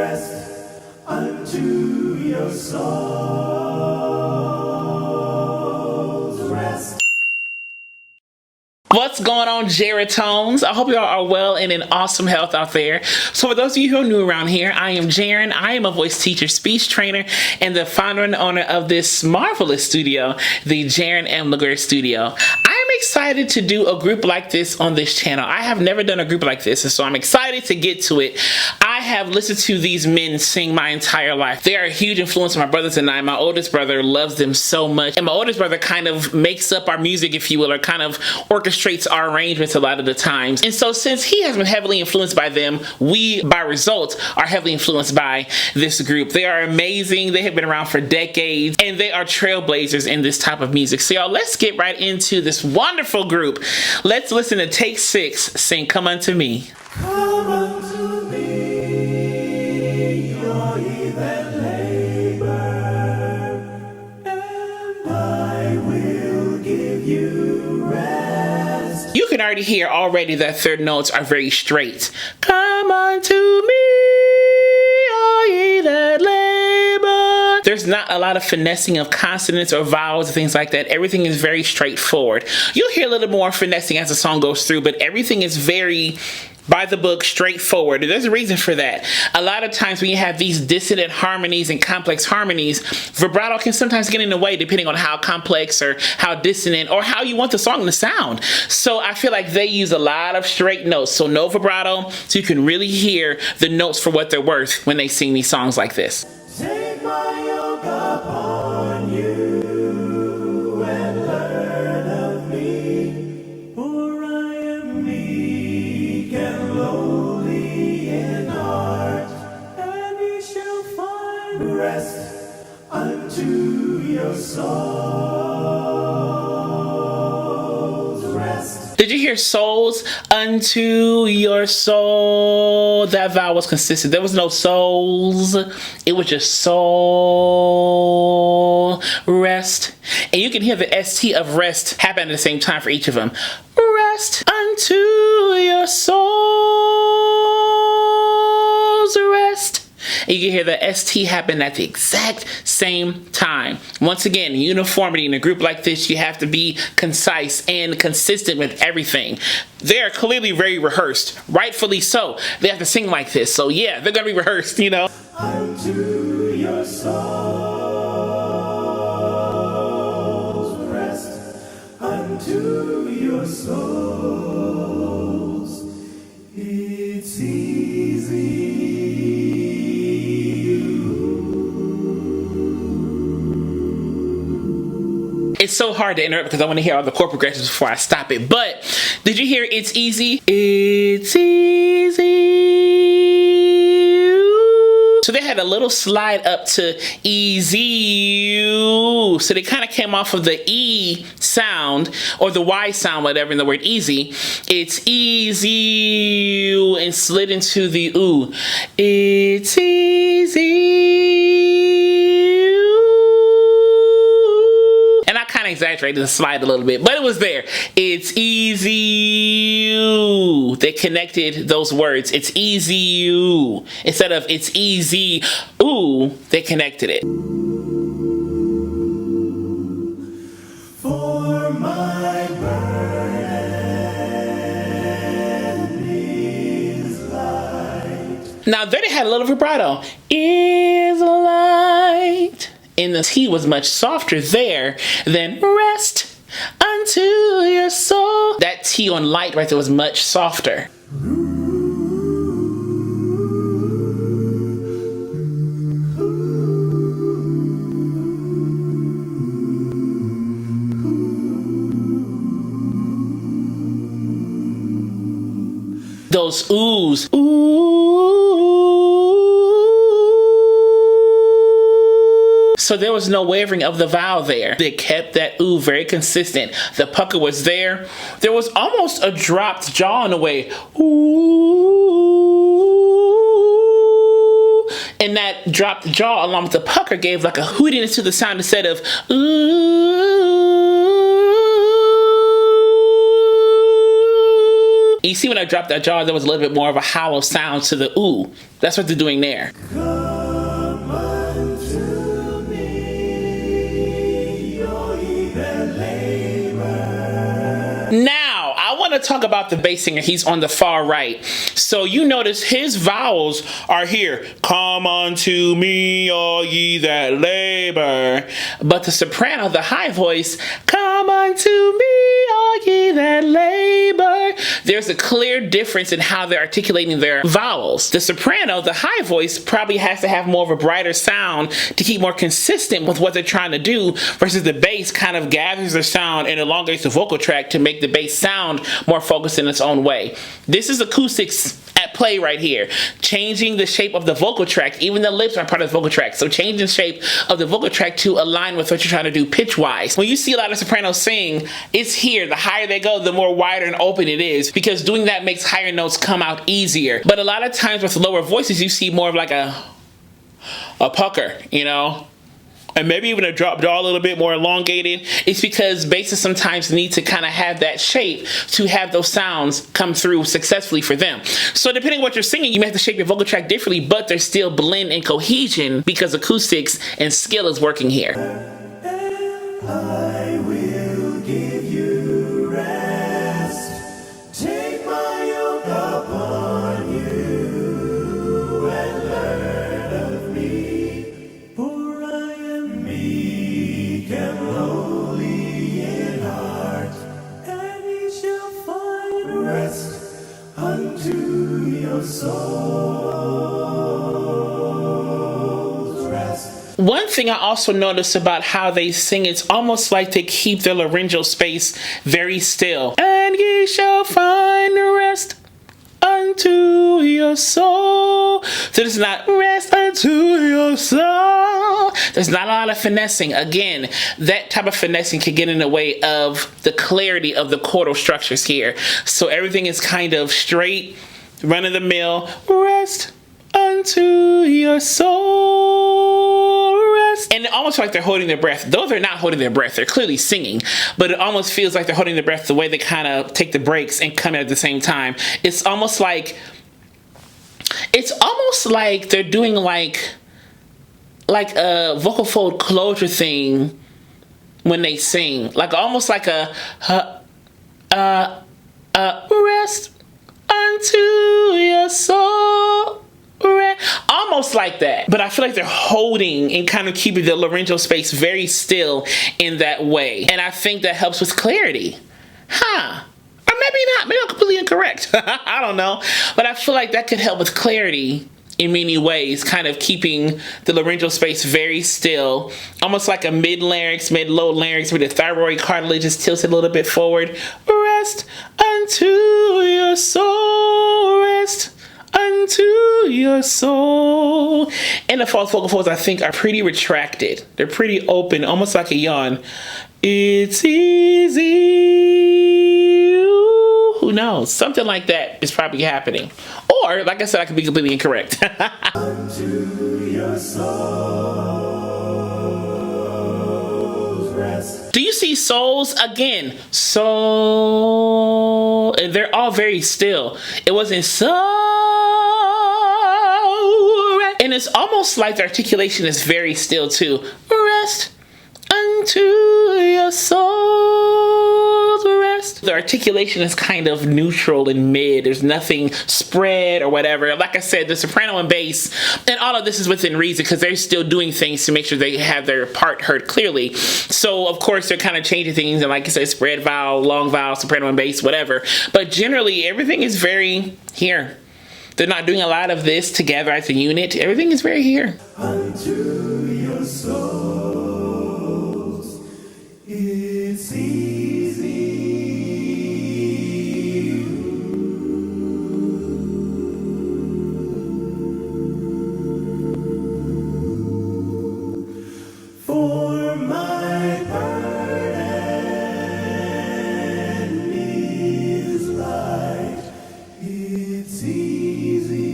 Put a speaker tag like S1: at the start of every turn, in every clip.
S1: rest unto your soul's rest.
S2: What's going on, Jaratones? I hope you all are well and in awesome health out there. So for those of you who are new around here, I am Jaren. I am a voice teacher, speech trainer, and the founder and owner of this marvelous studio, the Jaren M. LaGuerre Studio. I'm excited to do a group like this on this channel. I have never done a group like this, and so I'm excited to get to it. I have listened to these men sing my entire life. They are a huge influence on my brothers and I. My oldest brother loves them so much, and my oldest brother kind of makes up our music, if you will, or kind of orchestrates our arrangements a lot of the times. And so since he has been heavily influenced by them, we, by result, are heavily influenced by this group. They are amazing. They have been around for decades, and they are trailblazers in this type of music. So y'all, let's get right into this wonderful group. Let's listen to Take 6 sing Come Unto Me.
S1: Come unto me, all ye that labor, and I will give you rest.
S2: You can already hear already that third notes are very straight. Come unto me, all ye that labor. There's not a lot of finessing of consonants or vowels and things like that. Everything is very straightforward. You'll hear a little more finessing as the song goes through, but everything is very by the book, straightforward. There's a reason for that. A lot of times when you have these dissonant harmonies and complex harmonies, vibrato can sometimes get in the way depending on how complex or how dissonant or how you want the song to sound. So I feel like they use a lot of straight notes, so no vibrato, so you can really hear the notes for what they're worth when they sing these songs like this.
S1: Take my yoke upon you and learn of me, for I am meek and lowly in heart, and ye shall find rest unto your soul's rest.
S2: Did you hear souls? Unto your soul. That vowel was consistent. There was no souls. It was just soul. Rest. And you can hear the ST of rest happen at the same time for each of them. Rest unto your soul's rest. And you can hear the ST happen at the exact same time. Once again, uniformity in a group like this, you have to be concise and consistent with everything. They are clearly very rehearsed, rightfully so. They have to sing like this, so yeah, they're gonna be rehearsed, you know.
S1: Unto your soul's rest, unto your souls, it's easy.
S2: It's so hard to interrupt because I want to hear all the chord progressions before I stop it. But did you hear it's easy? It's easy. So they had a little slide up to easy. So they kind of came off of the E sound or the Y sound, whatever, in the word easy. It's easy and slid into the oo. It's easy. Exaggerated the slide a little bit, but it was there. It's easy. They connected those words. It's easy. Instead of it's easy. Ooh, they connected it.
S1: For my burden is light.
S2: Now there they had a little vibrato. Is light. And the T was much softer there than rest unto your soul. That T on light right there was much softer. Those oohs. Ooh. So there was no wavering of the vowel there. They kept that ooh very consistent. The pucker was there. There was almost a dropped jaw in a way. Ooh. And that dropped jaw along with the pucker gave like a hootiness to the sound instead of ooh. You see when I dropped that jaw, there was a little bit more of a hollow sound to the ooh. That's what they're doing there.
S1: Come unto me, all ye that labor.
S2: Now, I want to talk about the bass singer. He's on the far right. So you notice his vowels are here. Come unto me, all ye that labor. But the soprano, the high voice, come unto me, all ye that labor. There's a clear difference in how they're articulating their vowels. The soprano, the high voice, probably has to have more of a brighter sound to keep more consistent with what they're trying to do, versus the bass kind of gathers their sound and elongates the vocal tract to make the bass sound more focused in its own way. This is acoustics at play right here, changing the shape of the vocal tract. Even the lips are part of the vocal tract, so changing the shape of the vocal tract to align with what you're trying to do pitch wise. When you see a lot of sopranos sing, it's here. The higher they go, the more wider and open it is, because doing that makes higher notes come out easier. But a lot of times with lower voices, you see more of like a pucker, you know, and maybe even a drop jaw a little bit more elongated. It's because basses sometimes need to kind of have that shape to have those sounds come through successfully for them. So depending on what you're singing, you may have to shape your vocal tract differently, but there's still blend and cohesion because acoustics and skill is working here.
S1: I will give you rest. Take my yoke upon you and learn of me. For I am meek and lowly in heart, and ye shall find rest unto your souls. Rest.
S2: One thing I also notice about how they sing, it's almost like they keep their laryngeal space very still. And ye shall find rest unto your soul. So there's not rest unto your soul. There's not a lot of finessing. Again, that type of finessing can get in the way of the clarity of the chordal structures here. So everything is kind of straight, run of the mill, rest unto your soul, rest. And almost like they're holding their breath. Though they're not holding their breath, they're clearly singing, but it almost feels like they're holding their breath the way they kind of take the breaks and come in at the same time. It's almost like they're doing like a vocal fold closure thing when they sing, like almost like a rest unto your soul. Almost like that, but I feel like they're holding and kind of keeping the laryngeal space very still in that way, and I think that helps with clarity. Or maybe not, maybe I'm completely incorrect. I don't know, but I feel like that could help with clarity in many ways, kind of keeping the laryngeal space very still, almost like a mid-larynx, mid-low larynx, where the thyroid cartilage is tilted a little bit forward. Rest unto your soul, rest unto your soul. And the false vocal folds, I think, are pretty retracted. They're pretty open, almost like a yawn. It's easy. Who knows? Something like that is probably happening. Or, like I said, I could be completely incorrect.
S1: Unto your soul's rest.
S2: Do you see souls? Again, soul. And they're all very still. It wasn't so. And it's almost like the articulation is very still too. Rest unto your soul's rest. The articulation is kind of neutral and mid. There's nothing spread or whatever. Like I said, the soprano and bass, and all of this is within reason because they're still doing things to make sure they have their part heard clearly. So of course they're kind of changing things, and like I said, spread vowel, long vowel, soprano and bass, whatever. But generally everything is very here. They're not doing a lot of this together as a unit. Everything is very here.
S1: Unto your souls, it's easy. For my burden is light. It's easy.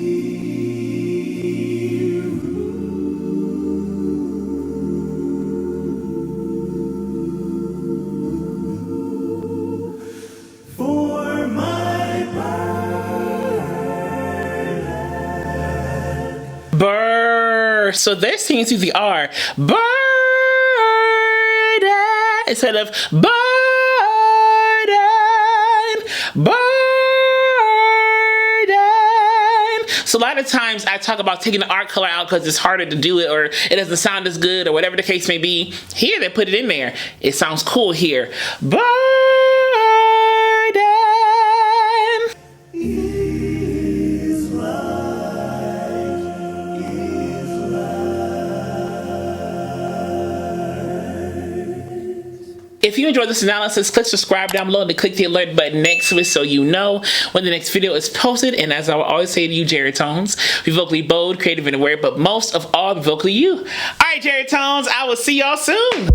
S2: So they're singing through the R. Burden. Instead of burden. Burden. So a lot of times I talk about taking the art color out because it's harder to do it, or it doesn't sound as good, or whatever the case may be. Here they put it in there. It sounds cool here. Burden. If you enjoyed this analysis, click subscribe down below and click the alert button next to it so you know when the next video is posted. And as I will always say to you, Jerrytones, be vocally bold, creative, and aware, but most of all, be vocally you. All right, Jerrytones, I will see y'all soon.